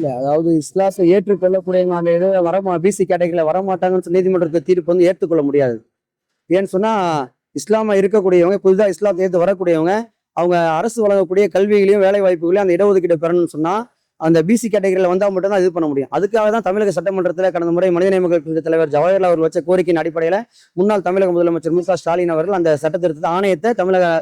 இல்ல அதாவது இஸ்லாத்தை ஏற்றுக்கொள்ளக்கூடியவங்க அந்த இதை பிசி கேட்டகரியில வரமாட்டாங்கன்னு சொல்லி நீதிமன்றத்தை தீர்ப்பு வந்து ஏற்றுக்கொள்ள முடியாது. ஏன்னு சொன்னா இஸ்லாமா இருக்கக்கூடியவங்க, புதிதாக இஸ்லாத்தை ஏற்று வரக்கூடியவங்க, அவங்க அரசு வழங்கக்கூடிய கல்விகளையும் வேலை வாய்ப்புகளையும் அந்த இடஒதுக்கீடு பெறணும்னு சொன்னா அந்த பிசி கேட்டகரியில வந்தால் மட்டும் தான் இது பண்ண முடியும். அதுக்காக தான் தமிழக சட்டமன்றத்தில் கடந்த முறை மனிதநேய மக்கள் தலைவர் ஜவஹர்லால் அவர் வச்ச கோரிக்கையின் அடிப்படையில் முன்னாள் தமிழக முதலமைச்சர் மு க ஸ்டாலின் அவர்கள் அந்த சட்டத்திருத்த ஆணையத்தை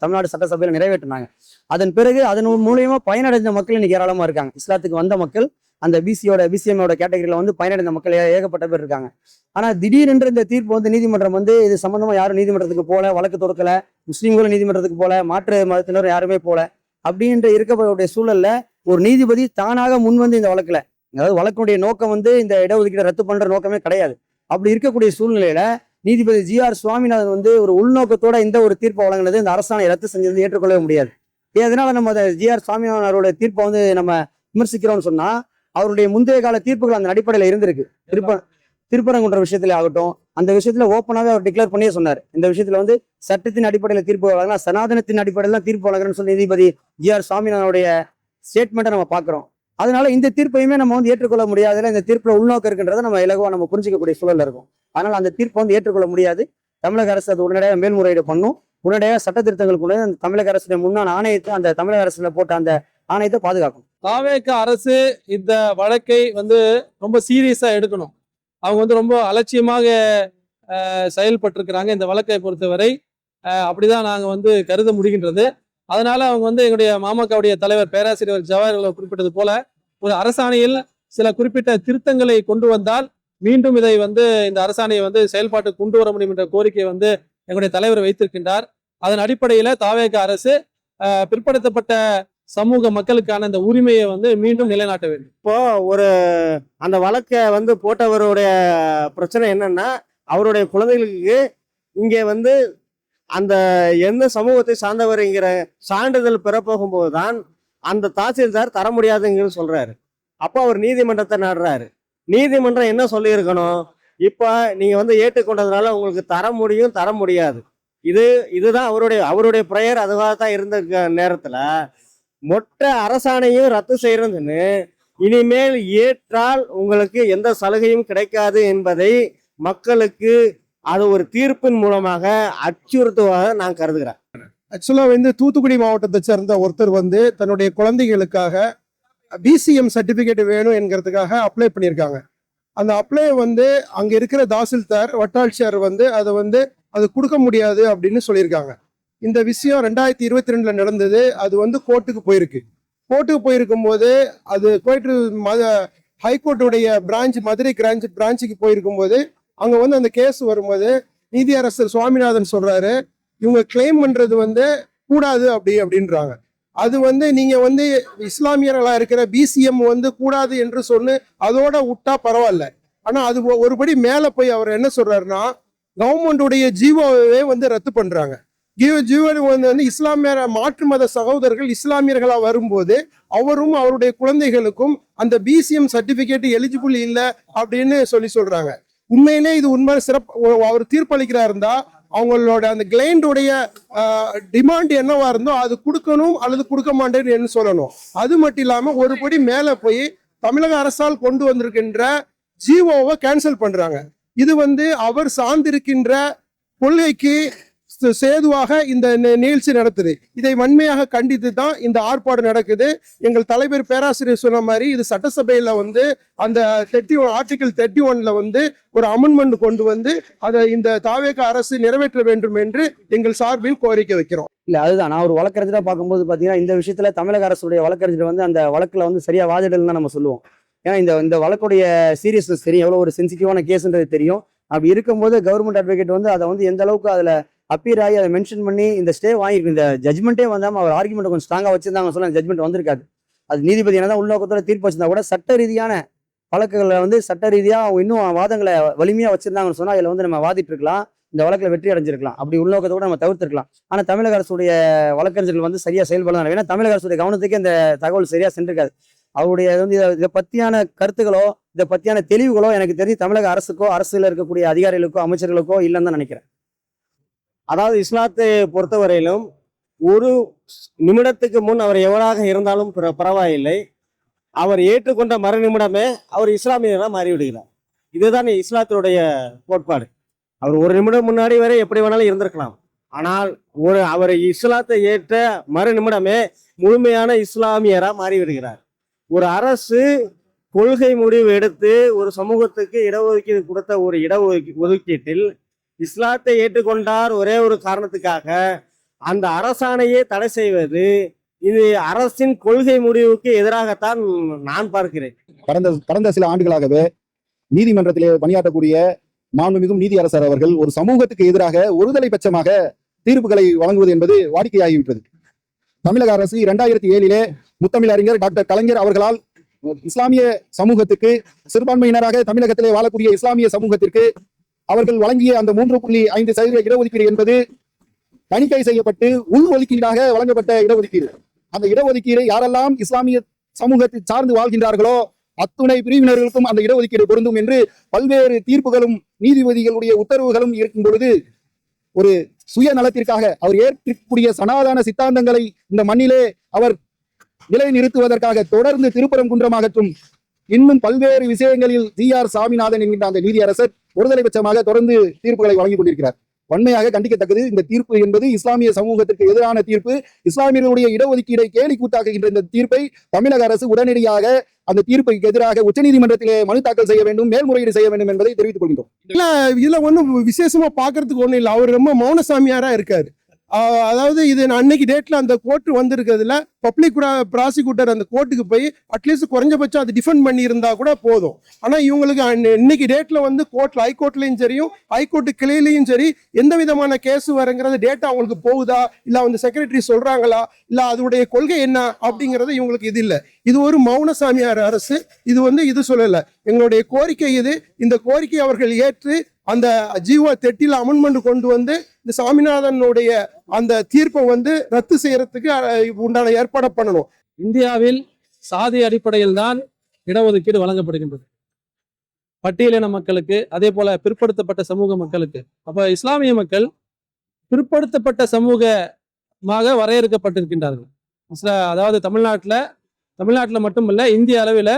தமிழ்நாடு சட்டசபையில் நிறைவேற்றினாங்க. அதன் பிறகு அதன் மூலியமா பயனடைந்த மக்கள் இன்னைக்கு ஏராளமா இருக்காங்க. இஸ்லாத்துக்கு வந்த மக்கள் அந்த பிசிஎம்மோட கேட்டகரியில வந்து பயனடைந்த மக்கள் ஏகப்பட்ட பேர் இருக்காங்க. ஆனா திடீரென்று இந்த தீர்ப்பு வந்து நீதிமன்றம் வந்து இது சம்பந்தமா யாரும் நீதிமன்றத்துக்கு போல, வழக்கு தொடுக்கல, முஸ்லீம்களும் நீதிமன்றத்துக்கு போல, மாற்று மதத்தினர் யாருமே போல அப்படின்ற இருக்கக்கூடிய சூழல்ல ஒரு நீதிபதி தானாக முன் வந்து இந்த வழக்குல, அதாவது வழக்குடைய நோக்கம் வந்து இந்த இடஒதுக்கீடு ரத்து பண்ற நோக்கமே கிடையாது. அப்படி இருக்கக்கூடிய சூழ்நிலையில நீதிபதி ஜி.ஆர். சுவாமிநாதன் வந்து ஒரு உள்நோக்கத்தோட இந்த ஒரு தீர்ப்பை வழங்கினது, இந்த அரசாணை ரத்து செஞ்சது ஏற்றுக்கொள்ளவே முடியாது. அதனால நம்ம ஜி.ஆர். சுவாமிநாதன் அவருடைய தீர்ப்பை வந்து நம்ம விமர்சிக்கிறோம்னு சொன்னா அவருடைய முந்தைய கால தீர்ப்புகள் அந்த அடிப்படையில இருந்திருக்கு. திருப்பரங்குன்ற விஷயத்துல ஆகட்டும், அந்த விஷயத்துல ஓப்பனாவே அவர் டிக்ளேர் பண்ணியே சொன்னார், இந்த விஷயத்துல வந்து சட்டத்தின் அடிப்படையில தீர்ப்பு வழங்கினா சனாதனத்தின் அடிப்படையில தான் தீர்ப்பு வழங்குறேன்னு சொல்லி நீதிபதி ஜி.ஆர். சுவாமிநாதனுடைய ஸ்டேட்மெண்ட்டை நம்ம பார்க்கிறோம். அதனால இந்த தீர்ப்பையுமே நம்ம வந்து ஏற்றுக்கொள்ள முடியாதுல, இந்த தீர்ப்புல உள்நோக்கம் இருக்குன்றதை நம்ம இலகுவா நம்ம புரிஞ்சிக்கக்கூடிய சூழல்ல இருக்கும். அதனால அந்த தீர்ப்பை வந்து ஏற்றுக்கொள்ள முடியாது. தமிழக அரசு அது உடனடியாக மேல்முறையீடு பண்ணும். உடனடியாக சட்ட திருத்தங்களுக்கு அந்த தமிழக அரசுடைய முன்னாள் ஆணையத்தை, அந்த தமிழக அரசுல போட்ட அந்த ஆணையத்தை பாதுகாக்கும். தாவேக அரசு இந்த வழக்கை வந்து ரொம்ப சீரியஸா எடுக்கணும். அவங்க வந்து ரொம்ப அலட்சியமாக செயல்பட்டிருக்கிறாங்க இந்த வழக்கை பொறுத்தவரை. அப்படிதான் நாங்க வந்து கருத முடிகின்றது. அதனால அவங்க வந்து எங்களுடைய மாமகவுடைய தலைவர் பேராசிரியர் ஜவஹர் குறிப்பிட்டது போல ஒரு அரசாணையில் சில குறிப்பிட்ட திருத்தங்களை கொண்டு வந்தால் மீண்டும் இதை வந்து இந்த அரசாணையை வந்து செயல்பாட்டுக்கு கொண்டு வர முடியும் என்ற கோரிக்கையை வந்து எங்களுடைய தலைவர் வைத்திருக்கின்றார். அதன் அடிப்படையில தாவேக அரசு பிற்படுத்தப்பட்ட சமூக மக்களுக்கான இந்த உரிமையை வந்து மீண்டும் நிலைநாட்ட வேண்டும். இப்போ அந்த வழக்கை வந்து போட்டவருடைய பிரச்சனை என்னன்னா, அவருடைய குழந்தைகளுக்கு இங்கே வந்து அந்த எந்த சமூகத்தை சார்ந்தவர்ங்கிற சான்றிதழ் பெறப்போகும்போது தான் அந்த தாசில்தார் தர முடியாதுங்கன்னு சொல்றாரு. அப்போ அவர் நீதிமன்றத்தை நாடுறாரு. நீதிமன்றம் என்ன சொல்லியிருக்கணும், இப்போ நீங்க வந்து ஏற்றுக்கொண்டதுனால உங்களுக்கு தர முடியும், தர முடியாது. இதுதான் அவருடைய பிரேயர். அதுவாக தான் இருந்த நேரத்துல மொத்த அரசாணையும் ரத்து செய்யறதுன்னு, இனிமேல் ஏற்றால் உங்களுக்கு எந்த சலுகையும் கிடைக்காது என்பதை மக்களுக்கு அது ஒரு தீர்ப்பின் மூலமாக அச்சுறுத்துவதாக நான் கருதுகிறேன். ஆக்சுவலா வந்து தூத்துக்குடி மாவட்டத்தை சேர்ந்த ஒருத்தர் வந்து தன்னுடைய குழந்தைகளுக்காக பிசிஎம் சர்டிபிகேட் வேணும் என்கிறதுக்காக அப்ளை பண்ணியிருக்காங்க. அந்த அப்ளை வந்து அங்க இருக்கிற தாசில்தார் வட்டாட்சியர் வந்து அது கொடுக்க முடியாது அப்படின்னு சொல்லியிருக்காங்க. இந்த விஷயம் 2022 நடந்தது. அது வந்து கோர்ட்டுக்கு போயிருக்கு. கோர்ட்டுக்கு போயிருக்கும் போது அது போயிட்டு ஹைகோர்ட்டுடைய மதுரை பிரான்ச்சுக்கு போயிருக்கும் போது அங்க வந்து அந்த கேஸ் வரும்போது நீதியரசர் சுவாமிநாதன் சொல்றாரு, இவங்க கிளைம் பண்றது வந்து கூடாது அப்படின்றாங்க. அது வந்து நீங்க வந்து இஸ்லாமியர்களா இருக்கிற பிசிஎம் வந்து கூடாது என்று சொன்னு அதோட விட்டா பரவாயில்ல. ஆனா அது ஒருபடி மேல போய் அவர் என்ன சொல்றாருன்னா, கவர்மெண்டுடைய ஜீவோவே வந்து ரத்து பண்றாங்க. வந்து இஸ்லாமிய மாற்று மத சகோதரர்கள் இஸ்லாமியர்களா வரும்போது அவரும் அவருடைய குழந்தைகளுக்கும் அந்த பிசிஎம் சர்டிபிகேட் எலிஜிபிள் இல்லை அப்படின்னு சொல்றாங்க. உண்மையிலே இது உண்மை அவர் தீர்ப்பளிக்கிறா இருந்தா அவங்களோட அந்த கிளைண்டுடைய டிமாண்ட் என்னவா இருந்தோ அது கொடுக்கணும் அல்லது கொடுக்க மாட்டேன்னு சொல்லணும். அது மட்டும் இல்லாம ஒருபடி மேல போய் தமிழக அரசால் கொண்டு வந்திருக்கின்ற ஜிஓவை கேன்சல் பண்றாங்க. இது வந்து அவர் சார்ந்திருக்கின்ற கொள்கைக்கு சேதுவாக இந்த நிகழ்ச்சி நடத்துது. இதை வன்மையாக கண்டித்து தான் இந்த ஆர்ப்பாட்டம் நடக்குது. எங்கள் தலைவர் பேராசிரியர் சொன்ன மாதிரி இது சட்டசபையில வந்து அந்த ஆர்டிகிள் 31 வந்து ஒரு அமெண்ட்மெண்ட் கொண்டு வந்து அதை இந்த தாவேக அரசு நிறைவேற்ற வேண்டும் என்று எங்கள் சார்பில் கோரிக்கை வைக்கிறோம். இல்ல அதுதான் நான் ஒரு வழக்கறிஞரா பார்க்கும்போது பாத்தீங்கன்னா இந்த விஷயத்துல தமிழக அரசுடைய வழக்கறிஞர் வந்து அந்த வழக்குல வந்து சரியா வாதிடல் தான் நம்ம சொல்லுவோம். ஏன்னா இந்த வழக்குடைய சீரியஸ்னஸ் தெரியும், எவ்வளவு ஒரு சென்சிட்டிவான கேஸ்ன்றது தெரியும். அப்படி இருக்கும்போது கவர்மெண்ட் அட்வொகேட் வந்து அதை வந்து எந்த அளவுக்கு அதுல அப்பீர் ஆகி அதை மென்ஷன் பண்ணி இந்த ஸ்டே வாங்கியிருக்கு. இந்த ஜட்மெண்ட்டே வந்தாமல் அவர் ஆர்குமெண்ட் கொஞ்சம் ஸ்ட்ராங்காக வச்சிருந்தாங்க சொல்ல ஜட்மெண்ட் வந்திருக்காது. அது நீதிபதி என்னதான் உள்நோக்கத்தோட தீர்ப்பு வச்சிருந்தா கூட சட்ட ரீதியான வழக்குகளை வந்து சட்ட ரீதியாக இன்னும் வாதங்களை வலிமையாக வச்சிருந்தாங்கன்னு சொன்னால் அதில் வந்து நம்ம வாதிட்டு இருக்கலாம், இந்த வழக்கில் வெற்றி அடைஞ்சிருக்கலாம். அப்படி உள்நோக்கத்தோட நம்ம தவிர்த்திருக்கலாம். ஆனால் தமிழக அரசுடைய வழக்கறிஞர்கள் வந்து சரியாக செயல்படலாம். ஏன்னா தமிழக அரசுடைய கவனத்துக்கே இந்த தகவல் சரியாக சென்றிருக்காது. அவருடைய வந்து இதை பற்றியான கருத்துக்களோ இதை பற்றியான தெளிவுகளோ எனக்கு தெரிஞ்சு தமிழக அரசுக்கோ அரசுல இருக்கக்கூடிய அதிகாரிகளுக்கோ அமைச்சர்களுக்கோ இல்லைன்னு தான் நினைக்கிறேன். அதாவது இஸ்லாத்தை பொறுத்தவரையிலும் ஒரு நிமிடத்துக்கு முன் அவர் எவராக இருந்தாலும் பரவாயில்லை, அவர் ஏற்றுக்கொண்ட மறு நிமிடமே அவர் இஸ்லாமியராக மாறிவிடுகிறார். இதுதான் இஸ்லாத்தினுடைய கோட்பாடு. அவர் ஒரு நிமிடம் முன்னாடி வரை எப்படி வேணாலும் இருந்திருக்கலாம். ஆனால் அவர் இஸ்லாத்தை ஏற்ற மறு நிமிடமே முழுமையான இஸ்லாமியராக மாறிவிடுகிறார். ஒரு அரசு கொள்கை முடிவு எடுத்து ஒரு சமூகத்துக்கு இடஒதுக்கீடு கொடுத்த ஒரு ஒதுக்கீட்டில் இஸ்லாத்தை ஏற்றுக்கொண்டார் ஒரே ஒரு காரணத்துக்காக அந்த அரசாணையே தடை செய்வது இது அரசின் கொள்கை முடிவுக்கு எதிராகத்தான் நான் பார்க்கிறேன். கடந்த சில ஆண்டுகளாகவே நீதிமன்றத்திலே பணியாற்றக்கூடிய மாண்புமிகும் நீதியரசர் அவர்கள் ஒரு சமூகத்துக்கு எதிராக ஒருதலை பட்சமாக தீர்ப்புகளை வழங்குவது என்பது வாடிக்கையாகிவிட்டது. தமிழக அரசு 2007 முத்தமிழறிஞர் டாக்டர் கலைஞர் அவர்களால் இஸ்லாமிய சமூகத்துக்கு, சிறுபான்மையினராக தமிழகத்திலே வாழக்கூடிய இஸ்லாமிய சமூகத்திற்கு அவர்கள் வழங்கிய அந்த 3.5% இடஒதுக்கீடு என்பது தணிக்கை செய்யப்பட்டு உள் ஒதுக்கீடாக வழங்கப்பட்ட இடஒதுக்கீடு. அந்த இடஒதுக்கீடு யாரெல்லாம் இஸ்லாமிய சமூகத்தை சார்ந்து வாழ்கின்றார்களோ அத்துணை பிரிவினர்களுக்கும் அந்த இடஒதுக்கீடு பொருந்தும் என்று பல்வேறு தீர்ப்புகளும் நீதிபதிகளுடைய உத்தரவுகளும் இருக்கும் பொழுது ஒரு சுயநலத்திற்காக அவர் ஏற்கக்கூடிய சனாதன சித்தாந்தங்களை இந்த மண்ணிலே அவர் நிலைநிறுத்துவதற்காக தொடர்ந்து திருப்பரங்குன்றமாகட்டும் இன்னும் பல்வேறு விஷயங்களில் GR சாமிநாதன் என்கின்ற அந்த நீதியரசர் ஒருதலை பட்சமாக தொடர்ந்து தீர்ப்புகளை வழங்கிக் கொண்டிருக்கிறார். வன்மையாக கண்டிக்கத்தக்கது. இந்த தீர்ப்பு என்பது இஸ்லாமிய சமூகத்திற்கு எதிரான தீர்ப்பு. இஸ்லாமியர்களுடைய இடஒதுக்கீடை கேலி கூத்தாக்குகின்ற இந்த தீர்ப்பை தமிழக அரசு உடனடியாக அந்த தீர்ப்புக்கு எதிராக உச்சநீதிமன்றத்திலே மனு தாக்கல் செய்ய வேண்டும், மேல்முறையீடு செய்ய வேண்டும் என்பதை தெரிவித்துக் கொள்கிறோம். இதுல ஒண்ணும் விசேஷமா பாக்குறதுக்கு ஒண்ணும் இல்லை. அவர் ரொம்ப மௌனசாமியாரா இருக்காரு. அதாவது இது அன்னைக்கு டேட்ல அந்த கோர்ட் வந்திருக்கிறதுல பப்ளிக் ப்ராசிக்யூட்டர் அந்த கோர்ட்டுக்கு போய் அட்லீஸ்ட் குறைஞ்சபட்சம் அதை டிஃபெண்ட் பண்ணி இருந்தா கூட போதும். ஆனா இவங்களுக்கு இன்னைக்கு டேட்ல வந்து கோர்ட்ல ஹைகோர்ட்லயும் சரியும் ஹைகோர்ட்டு கிளையிலையும் சரி எந்த விதமான கேஸ் வருங்கிறது டேட்டா அவங்களுக்கு போகுதா, இல்ல வந்து செக்ரட்டரி சொல்றாங்களா, இல்ல அதனுடைய கொள்கை என்ன அப்படிங்கறது இவங்களுக்கு இது இல்லை. இது ஒரு மௌனசாமியார் அரசு. இது வந்து இது சொல்லல, எங்களுடைய கோரிக்கை இது. இந்த கோரிக்கை அவர்கள் ஏற்று அந்த ஜிஓ 30 அமெண்ட்மெண்ட் கொண்டு வந்து இந்த சாமிநாதனுடைய அந்த தீர்ப்பை வந்து ரத்து செய்யறதுக்கு உண்டான ஏற்பாடு பண்ணணும். இந்தியாவில் சாதி அடிப்படையில் தான் இடஒதுக்கீடு வழங்கப்படுகின்றது, பட்டியலின மக்களுக்கு, அதே போல பிற்படுத்தப்பட்ட சமூக மக்களுக்கு. அப்ப இஸ்லாமிய மக்கள் பிற்படுத்தப்பட்ட சமூகமாக வரையறுக்கப்பட்டிருக்கின்றார்கள். அதாவது தமிழ்நாட்டில் மட்டுமல்ல, இந்திய அளவில்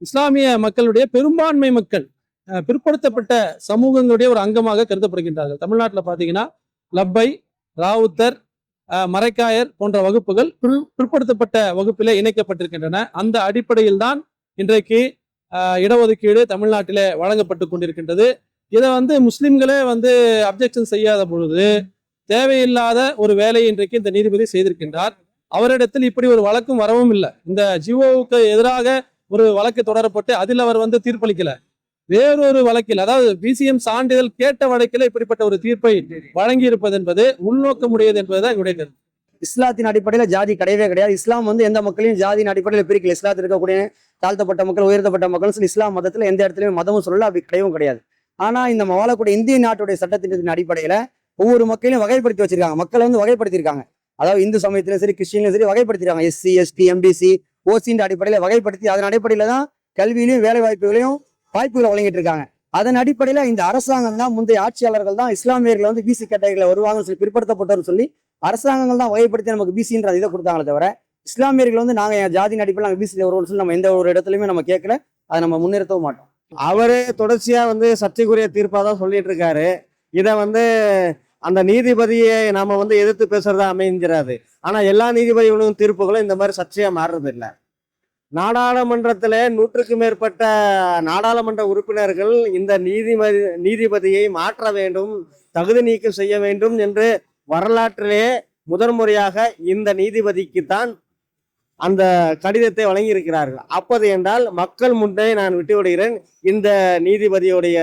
இஸ்லாமிய மக்களுடைய பெரும்பான்மை மக்கள் பிற்படுத்தப்பட்ட சமூகங்களுடைய ஒரு அங்கமாக கருதப்படுகின்றார்கள். தமிழ்நாட்டில் பார்த்தீங்கன்னா லப்பை, ராவுத்தர், மரைக்காயர் போன்ற வகுப்புகள் பிற்படுத்தப்பட்ட வகுப்பிலே இணைக்கப்பட்டிருக்கின்றன. அந்த அடிப்படையில் தான் இன்றைக்கு இடஒதுக்கீடு தமிழ்நாட்டிலே வழங்கப்பட்டு கொண்டிருக்கின்றது. இதை வந்து முஸ்லிம்களே வந்து அப்ஜெக்ஷன் செய்யாத பொழுது தேவையில்லாத ஒரு வேலையை இன்றைக்கு இந்த நீதிபதி செய்திருக்கின்றார். அவரிடத்தில் இப்படி ஒரு வழக்கும் வரவும் இல்லை. இந்த ஜிஓவுக்கு எதிராக ஒரு வழக்கு தொடரப்பட்டு அதில் அவர் வந்து தீர்ப்பளிக்கல. வேறொரு வழக்கில், அதாவது பிசிஎம் சான்றிதழ் கேட்ட வழக்கில் இப்படிப்பட்ட ஒரு தீர்ப்பை வழங்கி இருப்பது என்பது உள்நோக்கமுடையது என்பதுதான் என்னுடைய கருத்து. இஸ்லாத்தின் அடிப்படையில ஜாதி கிடையவே கிடையாது. இஸ்லாம் வந்து எந்த மக்களையும் ஜாதியின் அடிப்படையில் பிரிக்கல. இஸ்லாத்தில் இருக்கக்கூடிய தாழ்த்தப்பட்ட மக்கள், உயர்த்தப்பட்ட மக்கள் சொல்லி இஸ்லாம் மதத்துல எந்த இடத்துலயும் மதமும் சொல்லல, அப்படி கிடையவும் கிடையாது. ஆனா இந்த வாழக்கூடிய இந்திய நாட்டுடைய சட்டத்தின் அடிப்படையில ஒவ்வொரு மக்களையும் வகைப்படுத்தி வச்சிருக்காங்க. மக்களை வந்து வகைப்படுத்திருக்காங்க. அதாவது இந்து சமயத்திலும் சரி கிறிஸ்டின்லையும் சரி வகைப்படுத்திருக்காங்க. SC, ST, MBC, OC அடிப்படையில வகைப்படுத்தி அதன் அடிப்படையில தான் கல்வியிலையும் வேலை வாய்ப்புகளையும் வாய்ப்புகளை வழங்கிட்டு இருக்காங்க. அதன் அடிப்படையில இந்த அரசாங்கம் தான், முந்தைய ஆட்சியாளர்கள் தான் இஸ்லாமியர்களை வந்து BC கேட்டகரியில வருவாங்கன்னு சொல்லி பிற்படுத்தப்பட்டவர் சொல்லி அரசாங்கங்கள் தான் வகைப்படுத்தி நமக்கு BCன்ற இதை கொடுத்தாங்களே தவிர இஸ்லாமியர்கள் வந்து நாங்க ஜாதியின் அடிப்படையில் நாங்கள் BCல வருவோம்னு சொல்லி நம்ம எந்த ஒரு இடத்துலையுமே நம்ம கேட்கல. அதை நம்ம முன்னிறுத்தவும் மாட்டோம். அவரே தொடர்ச்சியா வந்து சர்ச்சைக்குரிய தீர்ப்பா தான் சொல்லிட்டு இருக்காரு. இதை வந்து அந்த நீதிபதியை நாம வந்து எதிர்த்து பேசுறதா அமைஞ்சிடாது. ஆனா எல்லா நீதிபதிகளும் தீர்ப்புகளும் இந்த மாதிரி சர்ச்சையா மாறுறது இல்லை. நாடாளுமன்றத்தில் 100க்கும் மேற்பட்ட நாடாளுமன்ற உறுப்பினர்கள் இந்த நீதிபதியை மாற்ற வேண்டும், தகுதி நீக்கம் செய்ய வேண்டும் என்று வரலாற்றிலே முதன்முறையாக இந்த நீதிபதிக்குத்தான் அந்த கடிதத்தை வழங்கியிருக்கிறார்கள். அப்போது என்றால் மக்கள் முன்னே நான் விட்டு விடுகிறேன், இந்த நீதிபதியுடைய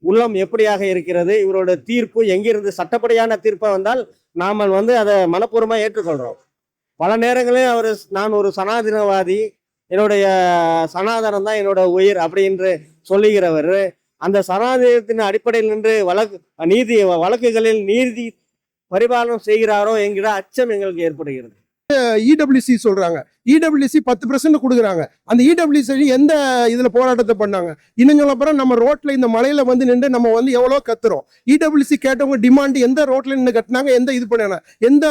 உள்ளம் எப்படியாக இருக்கிறது, இவரோட தீர்ப்பு எங்கிருந்து சட்டப்படியான தீர்ப்பை வந்தால் நாம் வந்து அதை மனப்பூர்வமாக ஏற்றுக்கொள்கிறோம். பல நேரங்களில் நான் ஒரு சனாதனவாதி, என்னுடைய சனாதனம் தான் என்னோட உயிர் அப்படின்னு சொல்லுகிறவர் அந்த சனாதனத்தின் அடிப்படையில் நின்று வழக்குகளில் நீதி பரிபாலனம் செய்கிறாரோ என்கிற அச்சம் எங்களுக்கு ஏற்படுகிறது. EWC சொல்றாங்க, இடபிள்யூசி 10% கொடுக்குறாங்க. அந்த இடபிள்யூசி எந்த இதுல போராட்டத்தை பண்ணாங்க? இன்னும் சொல்ல போறா நம்ம ரோட்ல இந்த மலையில வந்து நின்று நம்ம வந்து எவ்வளவு கத்துறோம். இடபிள்யூசி கேட்டவங்க டிமாண்ட் எந்த ரோட்ல நின்று கட்டினாங்க, எந்த இது பண்ணாங்க, எந்த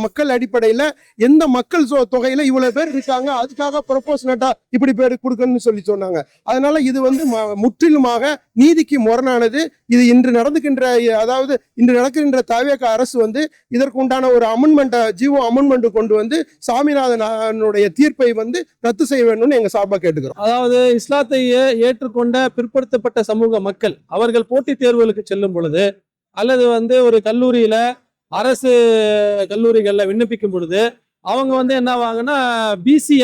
மக்கள் அடிப்படையில, எந்த மக்கள் தொகையில இவ்வளவு பேர் இருக்காங்க, அதுக்காக ப்ரொபோஷனட்டா இப்படி பேர் கொடுக்கணும்னு சொல்லி சொன்னாங்க. அதனால இது வந்து முற்றிலுமாக நீதிக்கு முரணானது. இது இன்று நடந்துகின்ற, அதாவது இன்று நடக்கின்ற தவேக அரசு வந்து இதற்கு உண்டான ஒரு அமெண்ட்மெண்ட், ஜிஓ அமெண்ட்மெண்ட் கொண்டு வந்து சாமிநாதனுடைய தீர்ப்பை வந்து ரத்து செய்ய வேண்டும்னு எங்க சார்பா கேட்டுக்கிறோம். அதாவது இஸ்லாத்தை ஏற்றுக்கொண்ட பிற்படுத்தப்பட்ட சமூக மக்கள் அவர்கள் போட்டித் தேர்வுகளுக்கு செல்லும் பொழுது அல்லது வந்து ஒரு கல்லூரியில அரசு கல்லூரிகள்ல விண்ணப்பிக்கும் பொழுது அவங்க வந்து என்ன ஆவாங்கன்னா பிசி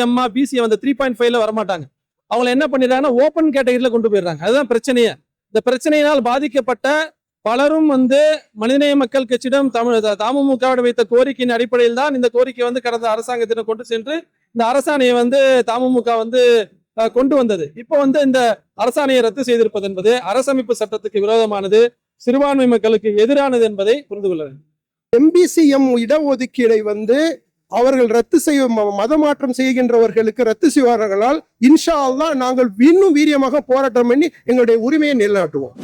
வந்து 3.5ல வரமாட்டாங்க. அவங்களை என்ன பண்ணிடுறாங்கன்னா ஓப்பன் கேட்டகரியில கொண்டு போயிடுறாங்க. அதுதான் பிரச்சனையே. இந்த பிரச்சனையினால் பாதிக்கப்பட்ட பலரும் வந்து மனிதநேய மக்கள் கட்சியிடம் தமுமுக வைத்த கோரிக்கையின் அடிப்படையில் தான் இந்த கோரிக்கை வந்து கடந்த அரசாங்கத்திடம் கொண்டு சென்று இந்த அரசாணையை வந்து தமுமுக வந்து கொண்டு வந்தது. இப்போ வந்து இந்த அரசாணையை ரத்து செய்திருப்பது என்பது அரசமைப்பு சட்டத்துக்கு விரோதமானது, சிறுபான்மை மக்களுக்கு எதிரானது என்பதை புரிந்து கொள்ள வேண்டும். MBCM இடஒதுக்கீடை வந்து அவர்கள் ரத்து செய்ய மதமாற்றம் செய்கின்றவர்களுக்கு ரத்து செய்வார்களால் இன்ஷா அல்லாஹ் நாங்கள் இன்னும் வீரியமாக போராட்டம் பண்ணி எங்களுடைய உரிமையை நிலைநாட்டுவோம்.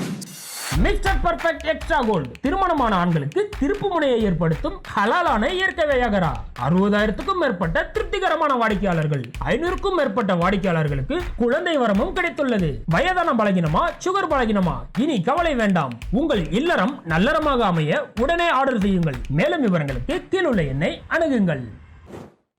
மிஸ்டர் பர்ஃபெக்ட் எக்ஸ்ட்ரா கோல்டு திருமணமான ஆண்களுக்கு திருப்பு முனையை ஏற்படுத்தும் ஹலாலான இயற்கை வியாகரா. 60,000க்கும் மேற்பட்ட திருப்திகரமான வாடிக்கையாளர்கள், 500க்கும் மேற்பட்ட வாடிக்கையாளர்களுக்கு குழந்தை வரமும் கிடைத்துள்ளது. வயதான பலகினமா, சுகர் பலகினமா, இனி கவலை வேண்டாம். உங்கள் இல்லறம் நல்லறமாக அமைய உடனே ஆர்டர் செய்யுங்கள். மேலும் விவரங்களுக்கு கீழுள்ள எண்ணை அணுகுங்கள்.